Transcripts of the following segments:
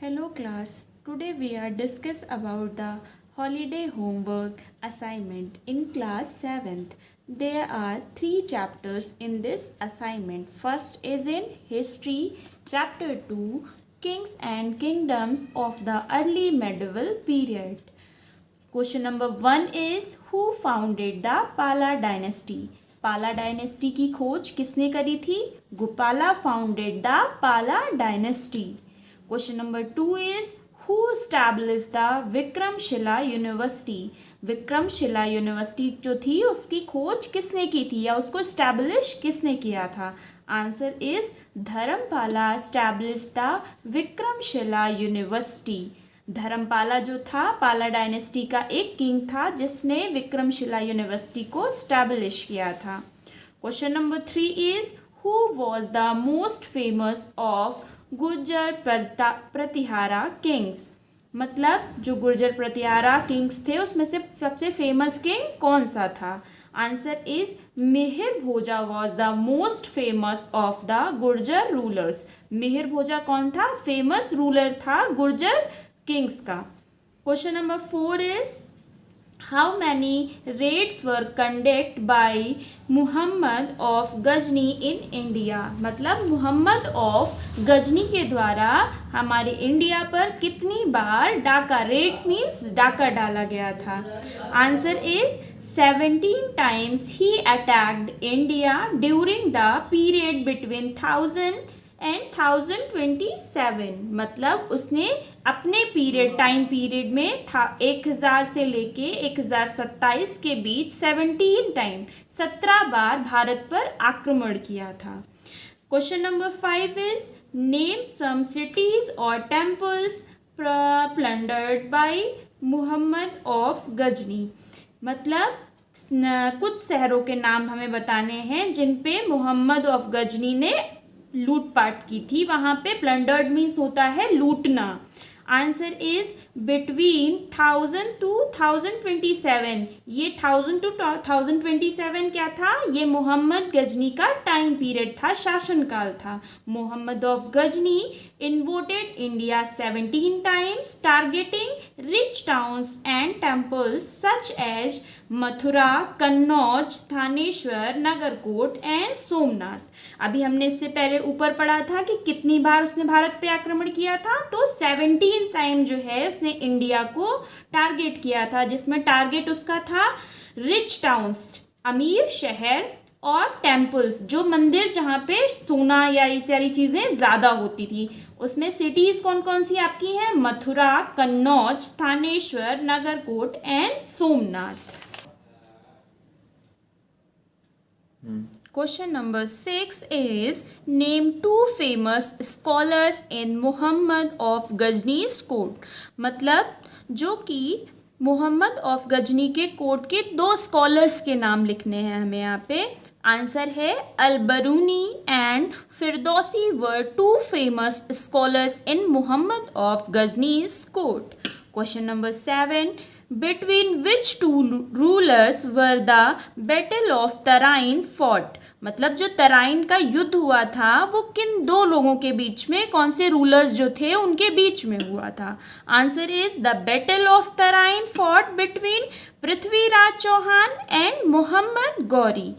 Hello class. Today we are discuss about the holiday homework assignment in class 7th. There are 3 chapters in this assignment. First is in history, chapter 2, Kings and Kingdoms of the early medieval period. Question number 1 is who founded the Pala dynasty? पाला dynasty की खोज किसने करी थी? Gopala founded the पाला dynasty. Question number 2 is who established the Vikramshila university? Vikramshila university जो थी उसकी खोज किसने की थी या उसको एस्टैब्लिश किसने किया था? Answer is Dharmapala established the Vikramshila university. Dharmapala जो था पाला डायनेस्टी का एक किंग था जिसने विक्रमशिला यूनिवर्सिटी को स्टैब्लिश किया था. Question number 3 is who was the most famous of Gurjar Pratihara Kings? मतलब जो गुर्जर प्रतिहारा किंग्स थे उसमें से सबसे फेमस किंग कौन सा था? Answer is Mihir Bhoja was the most famous of the Gurjar rulers. Mihir Bhoja कौन था? फेमस रूलर था गुर्जर किंग्स का. Question number 4 is how many raids were conduct by Muhammad of Ghazni in India? मतलब मुहम्मद ऑफ गजनी के द्वारा हमारे इंडिया पर कितनी बार डाका, रेड्स मीन्स डाका डाला गया था? Answer is 17 times he attacked India during the period between 1000 and 1027. मतलब उसने अपने टाइम पीरियड में 1000 से लेके 1027 के बीच 17 बार भारत पर आक्रमण किया था. Question number 5 is name some cities और temples plundered by Muhammad of Ghazni. मतलब कुछ शहरों के नाम हमें बताने हैं जिन पे मुहम्मद ऑफ गजनी ने लूटपाट की थी. वहां पे प्लंडर्ड मीन्स होता है लूटना. Answer is between 1000 to 1027. ये 1000 to 1027 क्या था? ये मोहम्मद गजनी का टाइम पीरियड था, शासनकाल था. Mohammad of Ghazni invaded India 17 times targeting rich towns and temples such as Mathura, Kannauj, Thaneshwar, Nagarkot and Somnath. अभी हमने इससे पहले ऊपर पढ़ा था कि कितनी बार उसने भारत पे आक्रमण किया था. तो 17 टाइम जो है उसने इंडिया को टारगेट किया था, जिसमें टारगेट उसका था रिच टाउन्स, अमीर शहर, और टेम्पल्स जो मंदिर जहाँ पे सोना या ये सारी चीज़ें ज़्यादा होती थी. उसमें सिटीज़ कौन कौन सी आपकी हैं? Mathura, Kannauj, Thaneshwar, Nagarkot and Somnath. Question number 6 is name 2 famous scholars in Muhammad of Ghazni's court. मतलब जो कि मुहम्मद ऑफ गजनी के कोर्ट के 2 स्कॉलर्स के नाम लिखने हैं हमें यहाँ पे. आंसर है Al-Biruni and Firdausi were 2 famous scholars in Muhammad of गजनी's court. Question number 7 Between which 2 rulers were the Battle of Tarain fought? मतलब जो तराइन का युद्ध हुआ था वो किन 2 लोगों के बीच में, कौन से रूलर्स जो थे उनके बीच में हुआ था? Answer is the battle of Tarain fought between Prithviraj Chauhan and Mohammad Ghori.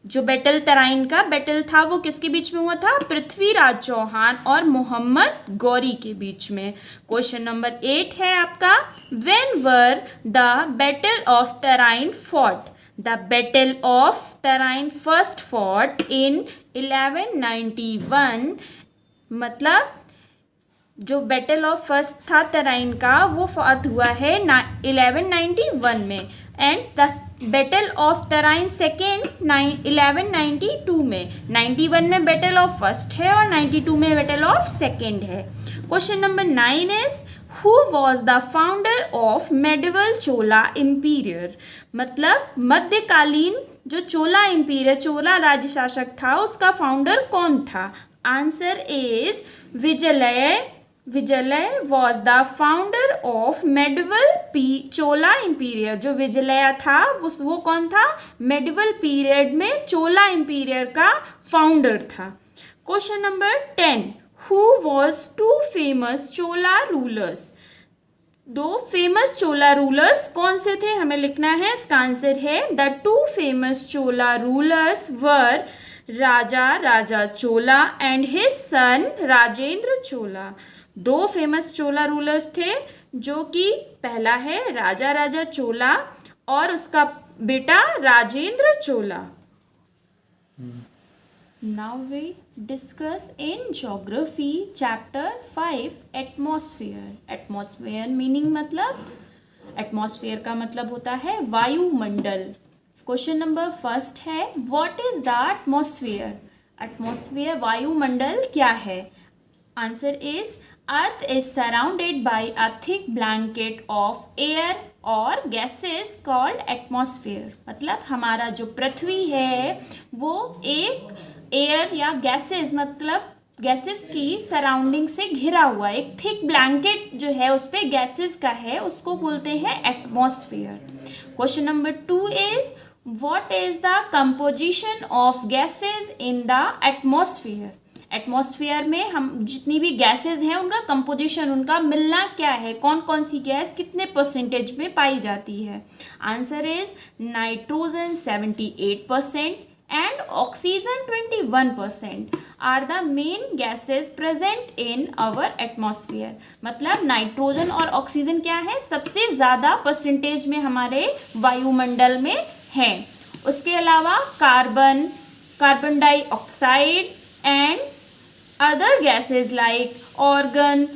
जो बैटल तराइन का बैटल था वो किसके बीच में हुआ था? पृथ्वीराज चौहान और मोहम्मद गौरी के बीच में. क्वेश्चन नंबर 8 है आपका when were the battle of Tarain fought? The battle of Tarain first fought in 1191. मतलब जो बैटल ऑफ फर्स्ट था तराइन का वो फॉट हुआ है 1191 में. And the battle of Tarain second 1192 में. 91 में बैटल ऑफ फर्स्ट है और 92 में बैटल ऑफ सेकेंड है. Question number 9 is who was the founder of medieval Chola empire? मतलब मध्यकालीन जो चोला इम्पीरियर, चोला राज्य शासक था, उसका फाउंडर कौन था? Answer is Vijayalaya was the founder of medieval Chola empire. जो विजयलय था वो कौन था? मेडिवल पीरियड में चोला इम्पीरियर का फाउंडर था. Question number 10 Who was two famous Chola rulers? दो फेमस चोला रूलर्स कौन से थे, हमें लिखना है. इसका आंसर है the two famous Chola rulers were Raja Chola and his son Rajendra Chola. दो फेमस चोला रूलर्स थे जो कि पहला है राजा चोला और उसका बेटा राजेंद्र चोला. Now we discuss in geography chapter 5 atmosphere. Atmosphere meaning मतलब atmosphere का मतलब होता है वायुमंडल. क्वेश्चन नंबर फर्स्ट है what is the atmosphere. Atmosphere वायुमंडल क्या है. Answer is earth is surrounded by a thick blanket of air और गैसेस कॉल्ड एटमॉस्फेयर. मतलब हमारा जो पृथ्वी है वो एक एयर या गैसेस मतलब गैसेस की सराउंडिंग से घिरा हुआ एक थिक ब्लैंकेट जो है उस पर गैसेस का है, उसको बोलते हैं atmosphere. Question number 2 is what is the composition of gases in the atmosphere. Atmosphere में हम जितनी भी गैसेस हैं उनका कंपोजिशन, उनका मिलना क्या है, कौन कौन सी गैस कितने परसेंटेज में पाई जाती है. Answer is nitrogen 78% and oxygen 21% are the main gases present in our atmosphere. मतलब नाइट्रोजन और ऑक्सीजन क्या है, सबसे ज़्यादा परसेंटेज में हमारे वायुमंडल में है. उसके अलावा carbon dioxide and other gases like argon,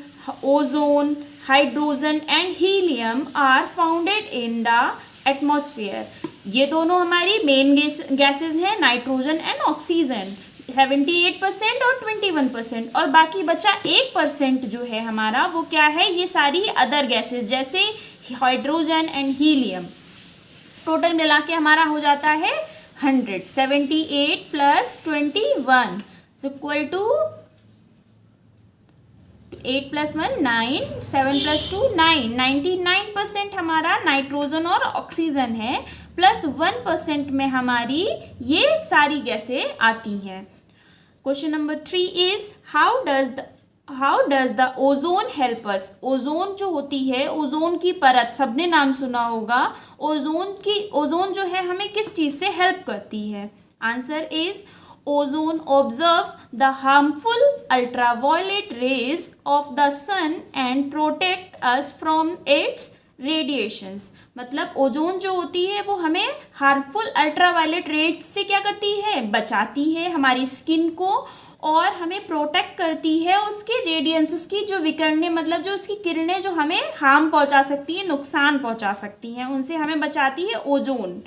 ozone, hydrogen and helium are founded in the atmosphere. ये दोनों हमारी मेन गैसेस हैं, नाइट्रोजन एंड ऑक्सीजन. 78% और 21% और बाकी बचा 1% जो है हमारा वो क्या है, ये सारी अदर गैसेस जैसे हाइड्रोजन एंड हीलियम. टोटल मिला के हमारा हो जाता है 100. 78 + 21 इक्वल टू 8 + 1 9, 7 + 2 9. 99% हमारा नाइट्रोजन और ऑक्सीजन है प्लस 1% में हमारी ये सारी गैसें आती हैं. Question number 3 is how does the ozone help us. Ozone जो होती है, ओजोन की परत सबने नाम सुना होगा. ओजोन जो है हमें किस चीज़ से हेल्प करती है. Answer is ozone observe the harmful ultraviolet rays of the sun and protect us from its radiations. मतलब ओजोन जो होती है वो हमें हार्मफुल अल्ट्रावायलेट रेज से क्या करती है, बचाती है हमारी स्किन को और हमें प्रोटेक्ट करती है उसके रेडियंस, उसकी जो विकिरणें मतलब जो उसकी किरणें जो हमें हार्म पहुंचा सकती हैं, नुकसान पहुंचा सकती हैं, उनसे हमें बचाती है ओजोन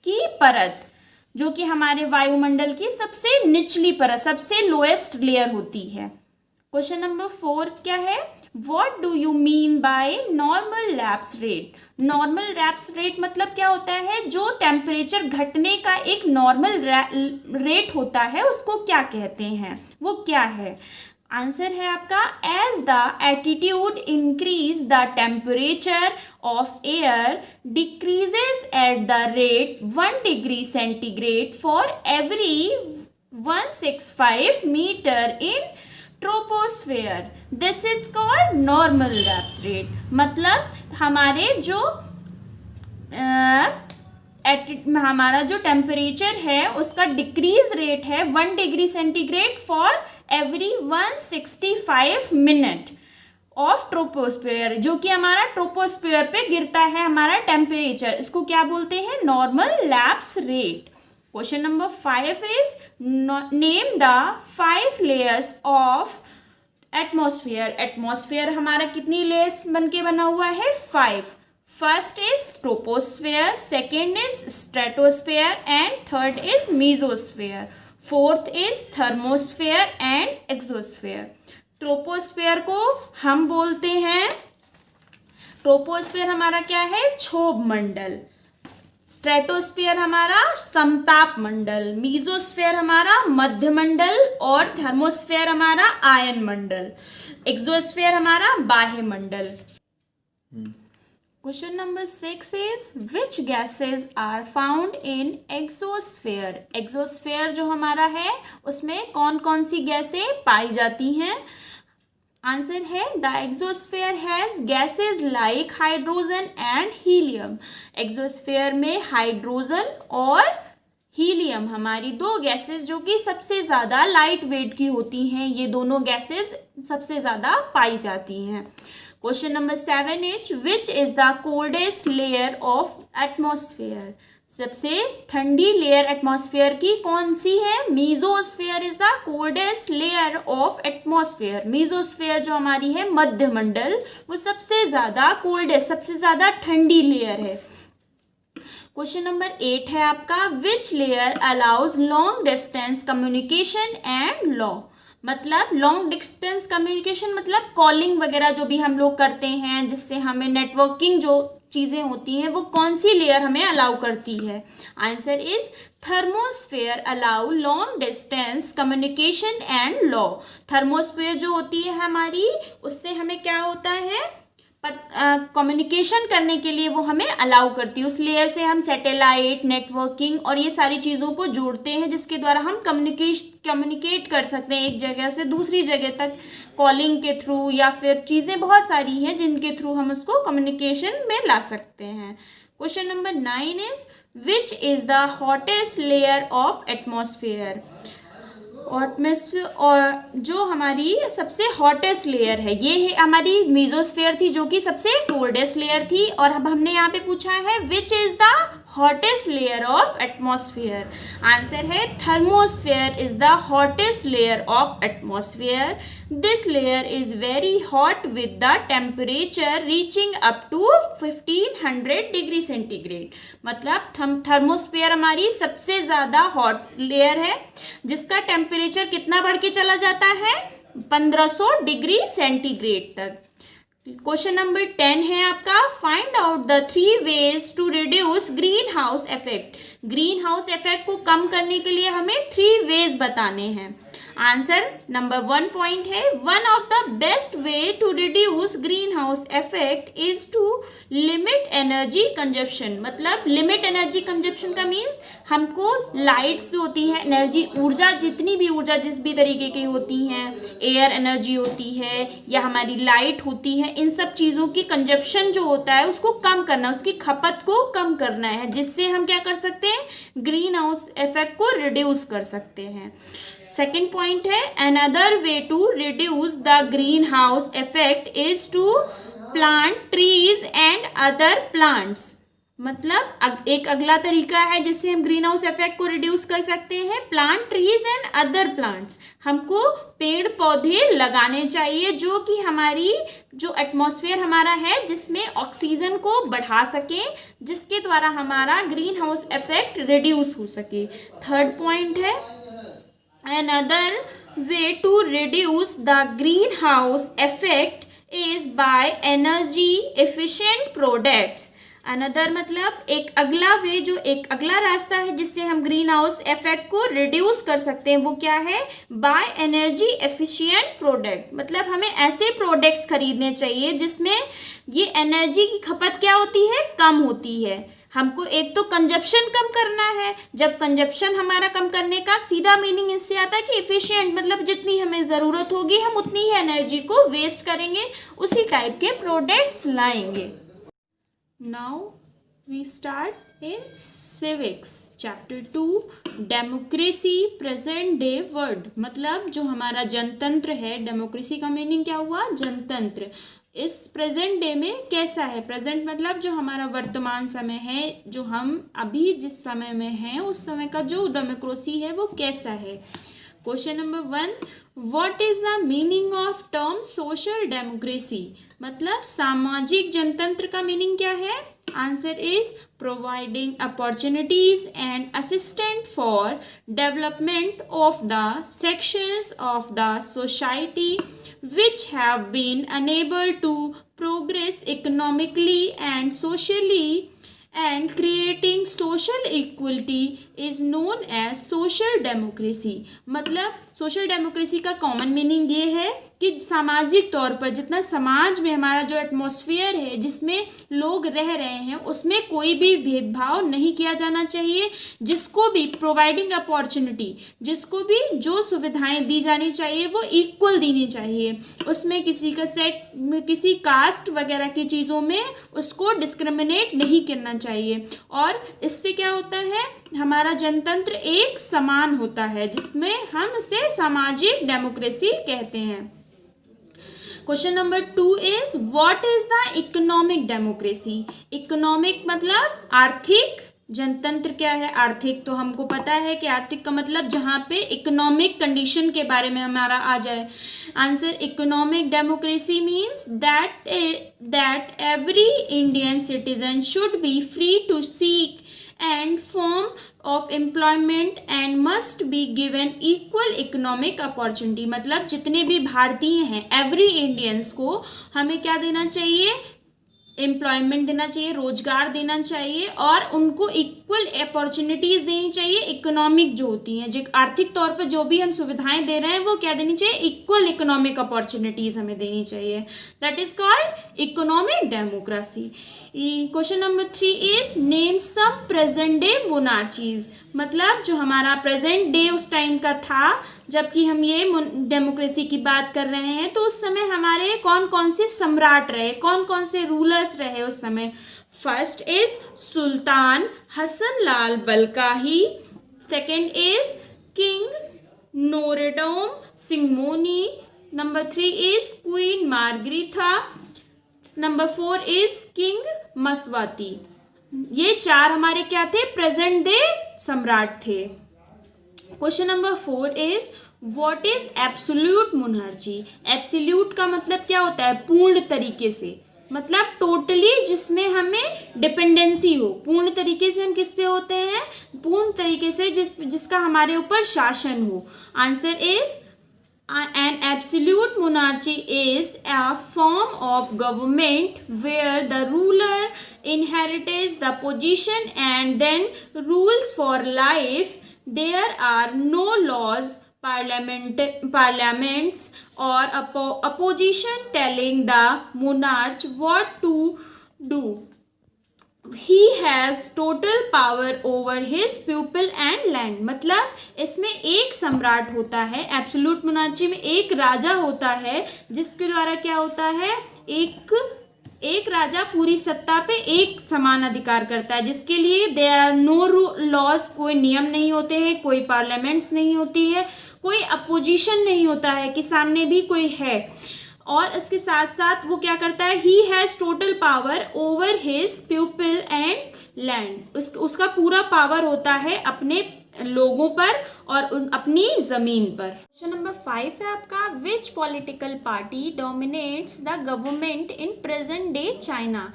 की परत जो कि हमारे वायुमंडल की सबसे निचली परत, सबसे लोएस्ट लेयर होती है. क्वेश्चन नंबर 4 क्या है, what do you mean by normal lapse rate. Normal lapse rate मतलब क्या होता है, जो टेम्परेचर घटने का एक नॉर्मल रेट होता है उसको क्या कहते हैं, वो क्या है. आंसर है आपका as the attitude increase the temperature of air decreases at the rate 1 degree centigrade for every 165 metre in troposphere. This is called normal lapse rate. मतलब हमारा जो टेम्परेचर है उसका डिक्रीज रेट है 1 degree centigrade for every 165 minute of troposphere, जो कि हमारा troposphere पे गिरता है हमारा टेम्परेचर. इसको क्या बोलते हैं, normal lapse rate. Question number 5 is name the 5 layers of atmosphere. Atmosphere हमारा कितनी लेयर्स बन के बना हुआ है, 5. First is troposphere, second is stratosphere and third is mesosphere, fourth is thermosphere and exosphere. Troposphere को हम बोलते हैं, ट्रोपोस्फेयर हमारा क्या है, क्षोभ मंडल. स्ट्रेटोस्फेयर हमारा समताप मंडल, मीजोस्फेयर हमारा मध्य मंडल और थर्मोस्फेयर हमारा आयन मंडल, एक्सोस्फेयर हमारा बाह्य मंडल. Question number 6 is which gases are found in exosphere. Exosphere जो हमारा है उसमें कौन कौन सी गैसें पाई जाती हैं। आंसर है the exosphere has gases like hydrogen and helium. Exosphere में हाइड्रोजन और हीलियम हमारी दो गैसेस जो कि सबसे ज़्यादा लाइट वेट की होती हैं, ये दोनों गैसेस सबसे ज़्यादा पाई जाती हैं। Question number 7 is which is the coldest layer of atmosphere. सबसे ठंडी लेयर एटमॉस्फेयर की कौन सी है। Mesosphere is the coldest layer of atmosphere. Mesosphere जो हमारी है मध्यमंडल, वो सबसे ज़्यादा कोल्डेस्ट, सबसे ज़्यादा ठंडी लेयर है। क्वेश्चन नंबर 8 है आपका which layer allows long distance communication and law. मतलब लॉन्ग डिस्टेंस कम्युनिकेशन मतलब कॉलिंग वगैरह जो भी हम लोग करते हैं, जिससे हमें नेटवर्किंग जो चीज़ें होती हैं, वो कौन सी लेयर हमें अलाउ करती है। Answer is thermosphere allow long distance communication and law. Thermosphere जो होती है हमारी, उससे हमें क्या होता है, कम्युनिकेशन करने के लिए वो हमें अलाउ करती है। उस लेयर से हम सैटेलाइट, नेटवर्किंग और ये सारी चीज़ों को जोड़ते हैं, जिसके द्वारा हम कम्युनिकेट कर सकते हैं एक जगह से दूसरी जगह तक, कॉलिंग के थ्रू, या फिर चीज़ें बहुत सारी हैं जिनके थ्रू हम उसको कम्युनिकेशन में ला सकते हैं। Question number 9 is which is the hottest layer of atmosphere. और जो हमारी सबसे हॉटेस्ट लेयर है, ये है हमारी मीजोस्फेयर थी जो कि सबसे कोल्डेस्ट लेयर थी। और अब हमने यहाँ पे पूछा है which is the hottest layer of atmosphere. Answer है thermosphere is the hottest layer of atmosphere. This layer is very hot with the temperature reaching up to 1500 degree centigrade. मतलब थर्मोस्फेयर हमारी सबसे ज़्यादा हॉट लेयर है, जिसका temperature कितना बढ़ के चला जाता है, 1500 डिग्री सेंटीग्रेड तक। क्वेश्चन नंबर 10 है आपका find out the 3 ways to reduce green house effect. Green house effect को कम करने के लिए हमें 3 वेज बताने हैं। आंसर नंबर 1 पॉइंट है one of the best way to reduce green house effect is to limit energy consumption. मतलब लिमिट एनर्जी कंजप्शन का मीन्स हमको लाइट्स होती है, एनर्जी, ऊर्जा, जितनी भी ऊर्जा जिस भी तरीके की होती हैं, एयर एनर्जी होती है या हमारी लाइट होती है, इन सब चीज़ों की कंजप्शन जो होता है उसको कम करना, उसकी खपत को कम करना है, जिससे हम क्या कर सकते हैं, ग्रीन हाउस इफेक्ट को रिड्यूस कर सकते हैं। सेकेंड पॉइंट है another way to reduce the green house effect is to plant trees and other plants. मतलब एक अगला तरीका है जिससे हम ग्रीन हाउस इफेक्ट को रिड्यूस कर सकते हैं, plant trees and other plants. हमको पेड़ पौधे लगाने चाहिए जो कि हमारी जो एटमॉस्फेयर हमारा है जिसमें ऑक्सीजन को बढ़ा सके, जिसके द्वारा हमारा ग्रीन हाउस इफेक्ट रिड्यूस हो सके। थर्ड पॉइंट है another way to reduce the greenhouse effect is by energy efficient products। Another मतलब एक अगला वे, जो एक अगला रास्ता है जिससे हम ग्रीन हाउस इफेक्ट को रिड्यूस कर सकते हैं, वो क्या है, बाय एनर्जी एफिशिएंट प्रोडक्ट। मतलब हमें ऐसे प्रोडक्ट्स खरीदने चाहिए जिसमें ये एनर्जी की खपत क्या होती है, कम होती है। हमको एक तो कंजप्शन कम करना है, जब कंजप्शन हमारा कम करने का सीधा मीनिंग इससे आता है कि इफिशिएंट, मतलब जितनी हमें ज़रूरत होगी हम उतनी ही एनर्जी को वेस्ट करेंगे, उसी टाइप के प्रोडक्ट्स लाएंगे। Now we start in civics chapter 2 democracy present day world. मतलब जो हमारा जनतंत्र है, डेमोक्रेसी का मीनिंग क्या हुआ, जनतंत्र, इस प्रेजेंट डे में कैसा है। प्रेजेंट मतलब जो हमारा वर्तमान समय है, जो हम अभी जिस समय में हैं उस समय का जो डेमोक्रेसी है वो कैसा है। Question number 1 what is the meaning of term social democracy. मतलब सामाजिक जनतंत्र का मीनिंग क्या है। Answer is providing opportunities and assistant for development of the sections of the society which have been unable to progress economically and socially and creating social equality is known as social democracy। मतलब social democracy का common meaning ये है कि सामाजिक तौर पर जितना समाज में हमारा जो एटमॉस्फेयर है जिसमें लोग रह रहे हैं उसमें कोई भी भेदभाव नहीं किया जाना चाहिए। जिसको भी प्रोवाइडिंग अपॉर्चुनिटी, जिसको भी जो सुविधाएं दी जानी चाहिए वो इक्वल देनी चाहिए। उसमें किसी का किसी कास्ट वगैरह की चीज़ों में उसको डिस्क्रिमिनेट नहीं करना चाहिए। और इससे क्या होता है, हमारा जनतंत्र एक समान होता है जिसमें हम इसे सामाजिक डेमोक्रेसी कहते हैं। Question number 2 is what is the economic democracy. Economic मतलब आर्थिक, जनतंत्र क्या है, आर्थिक। तो हमको पता है कि आर्थिक का मतलब जहाँ पे इकोनॉमिक कंडीशन के बारे में हमारा आ जाए। Answer, economic democracy means that every Indian citizen should be free to seek and form of employment and must be given equal economic opportunity। मतलब जितने भी भारतीय हैं, एवरी इंडियंस को हमें क्या देना चाहिए, एम्प्लॉयमेंट देना चाहिए, रोजगार देना चाहिए और उनको इक्वल अपॉर्चुनिटीज़ देनी चाहिए। इकोनॉमिक जो होती हैं, जो आर्थिक तौर पर जो भी हम सुविधाएं दे रहे हैं वो क्या देनी चाहिए, इक्वल इकोनॉमिक अपॉर्चुनिटीज़ हमें देनी चाहिए। That is called economic democracy. Question number 3 is name some present day monarchies. मतलब जो हमारा प्रेजेंट डे उस टाइम का था जबकि हम ये डेमोक्रेसी की बात कर रहे हैं, तो उस समय हमारे कौन कौन से सम्राट रहे, कौन कौन से रूलर्स रहे उस समय। First is sultan Hassanal Bolkiah, second is king Norodom Sihamoni, number 3 is queen Margrethe, number 4 is king Mswati. ये 4 हमारे क्या थे, प्रेजेंट डे सम्राट थे। Question number 4 is what is absolute monarchy. Absolute का मतलब क्या होता है, पूर्ण तरीके से, मतलब टोटली जिसमें हमें डिपेंडेंसी हो। पूर्ण तरीके से हम किस पे होते हैं, पूर्ण तरीके से जिसका हमारे ऊपर शासन हो। Answer is an absolute monarchy is a form of government where the ruler inherits the position and then rules for life. There are no laws, parliaments or opposition telling the monarch what to do. He has total power over his people and land। मतलब इसमें एक सम्राट होता है, absolute monarchy में एक राजा होता है जिसके द्वारा क्या होता है, एक राजा पूरी सत्ता पे एक समान अधिकार करता है, जिसके लिए देयर आर नो लॉज, कोई नियम नहीं होते हैं, कोई पार्लियामेंट्स नहीं होती है, कोई अपोजिशन नहीं होता है कि सामने भी कोई है। और इसके साथ साथ वो क्या करता है, he has total power over his people and land. उसका पूरा पावर होता है अपने लोगों पर और अपनी ज़मीन पर। क्वेश्चन नंबर 5 है आपका, विच political party dominates the government in present day China.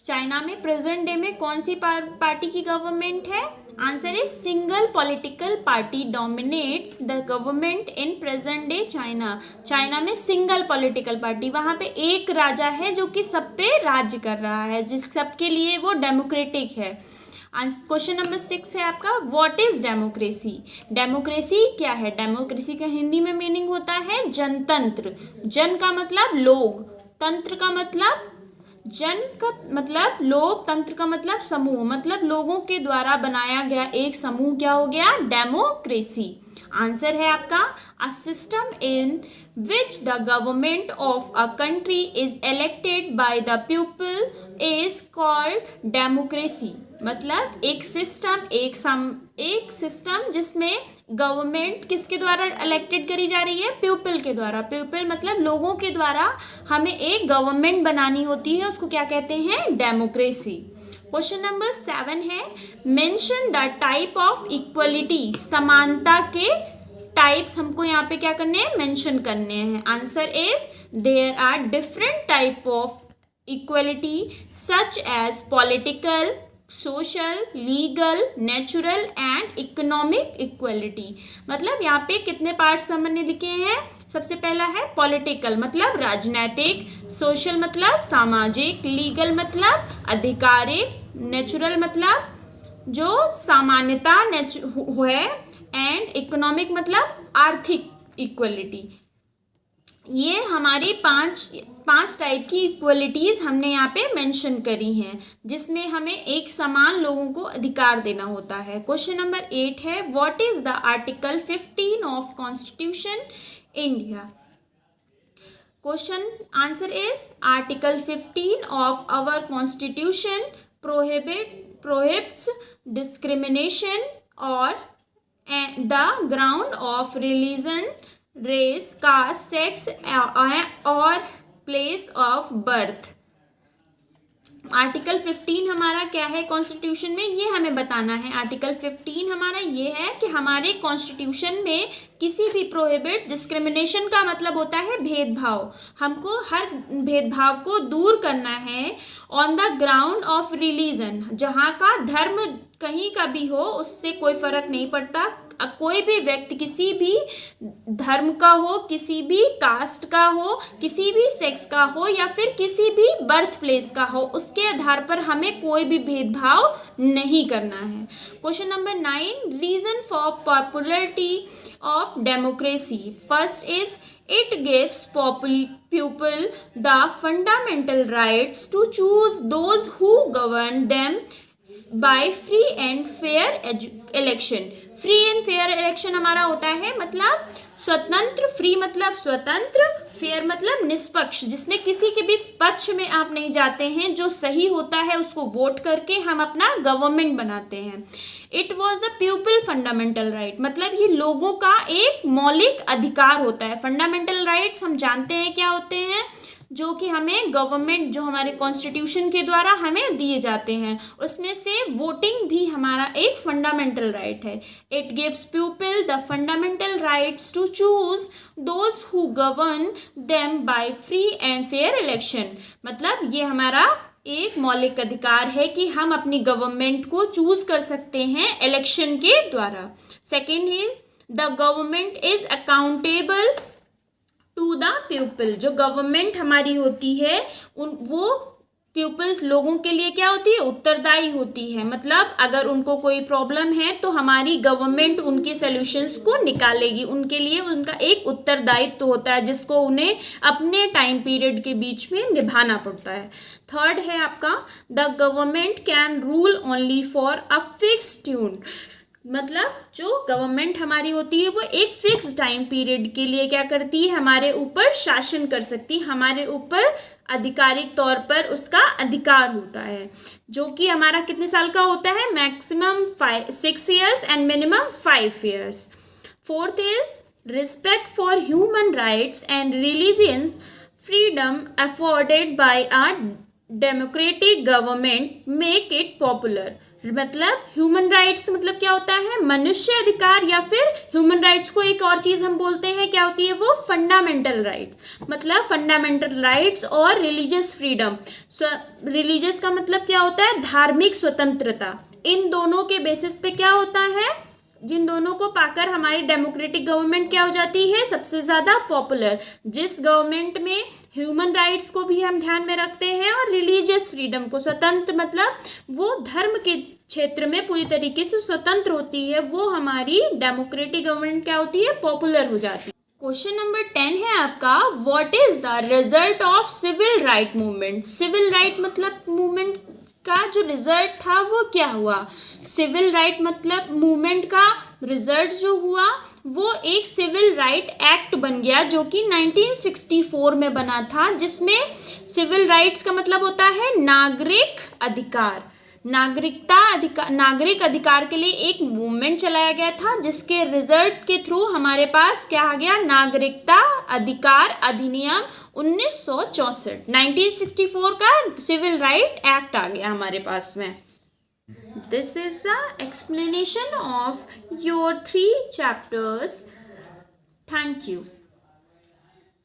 China में प्रेजेंट डे में कौन सी पार्टी की गवर्नमेंट है। Answer is single political party dominates the government in present day China. China में सिंगल पॉलिटिकल पार्टी, वहाँ पे एक राजा है जो कि सब पे राज्य कर रहा है, जिस सबके लिए वो डेमोक्रेटिक है। क्वेश्चन नंबर 6 है आपका, व्हाट इज डेमोक्रेसी। डेमोक्रेसी क्या है। डेमोक्रेसी का हिंदी में मीनिंग होता है जनतंत्र। जन का मतलब लोग, तंत्र का मतलब जन का मतलब लोग, तंत्र का मतलब समूह, मतलब लोगों के द्वारा बनाया गया एक समूह क्या हो गया, डेमोक्रेसी। आंसर है आपका, a system in which the government of a country is elected by the people is called democracy. मतलब एक सिस्टम जिसमें गवर्नमेंट किसके द्वारा इलेक्टेड करी जा रही है, पीपल के द्वारा। पीपल मतलब लोगों के द्वारा हमें एक गवर्नमेंट बनानी होती है, उसको क्या कहते हैं, डेमोक्रेसी। क्वेश्चन नंबर 7 है, mention the type of equality. समानता के टाइप्स हमको यहाँ पे क्या करने हैं, मेंशन करने हैं। Answer is there are different type of equality such as political, social, legal, natural and economic equality. मतलब यहाँ पे कितने पार्ट्स हमने लिखे हैं। सबसे पहला है पॉलिटिकल मतलब राजनैतिक, सोशल मतलब सामाजिक, लीगल मतलब आधिकारिक, नेचुरल मतलब जो सामान्यता है, एंड इकोनॉमिक मतलब आर्थिक इक्वलिटी। ये हमारी पांच टाइप की इक्वलिटीज़ हमने यहाँ पे मेंशन करी हैं, जिसमें हमें एक समान लोगों को अधिकार देना होता है। क्वेश्चन नंबर 8 है, what is the article 15 of constitution India? Question answer is article 15 of our constitution prohibits discrimination or the ground of religion, race, caste, sex or place of birth। Article 15 हमारा क्या है constitution में, ये हमें बताना है। Article 15 हमारा ये है कि हमारे कॉन्स्टिट्यूशन में किसी भी प्रोहिबिट, डिस्क्रिमिनेशन का मतलब होता है भेदभाव, हमको हर भेदभाव को दूर करना है। On the ground of religion, जहाँ का धर्म कहीं का भी हो उससे कोई फर्क नहीं पड़ता, कोई भी व्यक्ति किसी भी धर्म का हो, किसी भी कास्ट का हो, किसी भी सेक्स का हो या फिर किसी भी बर्थ प्लेस का हो, उसके आधार पर हमें कोई भी भेदभाव नहीं करना है। Question number 9, reason for popularity of democracy. First is it gives people the fundamental rights to choose those who govern them by free and fair election। Free and fair election हमारा होता है मतलब स्वतंत्र, फ्री मतलब स्वतंत्र, fair मतलब निष्पक्ष, जिसमें किसी के भी पक्ष में आप नहीं जाते हैं, जो सही होता है उसको वोट करके हम अपना गवर्नमेंट बनाते हैं। It was the people fundamental right, मतलब ये लोगों का एक मौलिक अधिकार होता है। फंडामेंटल राइट्स हम जानते हैं क्या होते हैं, जो कि हमें गवर्नमेंट, जो हमारे कॉन्स्टिट्यूशन के द्वारा हमें दिए जाते हैं, उसमें से वोटिंग भी हमारा एक फंडामेंटल राइट है। It gives people the fundamental rights to choose those who govern them by free and fair election, मतलब ये हमारा एक मौलिक अधिकार है कि हम अपनी गवर्नमेंट को चूज कर सकते हैं इलेक्शन के द्वारा। सेकेंड है, the government is accountable to the people, जो गवर्नमेंट हमारी होती है वो पीपल्स, लोगों के लिए क्या होती है, उत्तरदायी होती है। मतलब अगर उनको कोई प्रॉब्लम है तो हमारी गवर्नमेंट उनके सॉल्यूशंस को निकालेगी, उनके लिए उनका एक उत्तरदायित्व होता है जिसको उन्हें अपने टाइम पीरियड के बीच में निभाना पड़ता है। थर्ड है आपका, the government can rule only for a fixed tune, मतलब जो गवर्नमेंट हमारी होती है वो एक फिक्स टाइम पीरियड के लिए क्या करती है, हमारे ऊपर शासन कर सकती है, हमारे ऊपर आधिकारिक तौर पर उसका अधिकार होता है, जो कि हमारा कितने साल का होता है, maximum 6 years and minimum 5 years। Fourth is respect for human rights and religious freedom afforded by a democratic government make it popular, मतलब ह्यूमन राइट्स मतलब क्या होता है, मनुष्य अधिकार, या फिर ह्यूमन राइट्स को एक और चीज़ हम बोलते हैं, क्या होती है वो, फंडामेंटल राइट्स, मतलब फंडामेंटल राइट्स और रिलीजियस फ्रीडम। रिलीजियस का मतलब क्या होता है, धार्मिक स्वतंत्रता। इन दोनों के बेसिस पे क्या होता है, जिन दोनों को पाकर हमारी डेमोक्रेटिक गवर्नमेंट क्या हो जाती है, सबसे ज़्यादा पॉपुलर। जिस गवर्नमेंट में ह्यूमन राइट्स को भी हम ध्यान में रखते हैं और रिलीजियस फ्रीडम को, स्वतंत्र मतलब वो धर्म के क्षेत्र में पूरी तरीके से स्वतंत्र होती है, वो हमारी डेमोक्रेटिक गवर्नमेंट क्या होती है, पॉपुलर हो जाती है। क्वेश्चन नंबर 10 है आपका, what is the result of civil right movement. Civil right मतलब मूवमेंट का जो रिजल्ट था वो क्या हुआ, सिविल राइट मतलब मूवमेंट का रिजल्ट जो हुआ वो एक सिविल राइट एक्ट बन गया, जो कि 1964 में बना था, जिसमें सिविल राइट्स का मतलब होता है नागरिक अधिकार। नागरिक अधिकार के लिए एक मूवमेंट चलाया गया था, जिसके रिजल्ट के थ्रू हमारे पास क्या आ गया, नागरिकता अधिकार अधिनियम 1964 का सिविल राइट एक्ट आ गया हमारे पास में। This is the explanation of your 3 chapters। Thank you.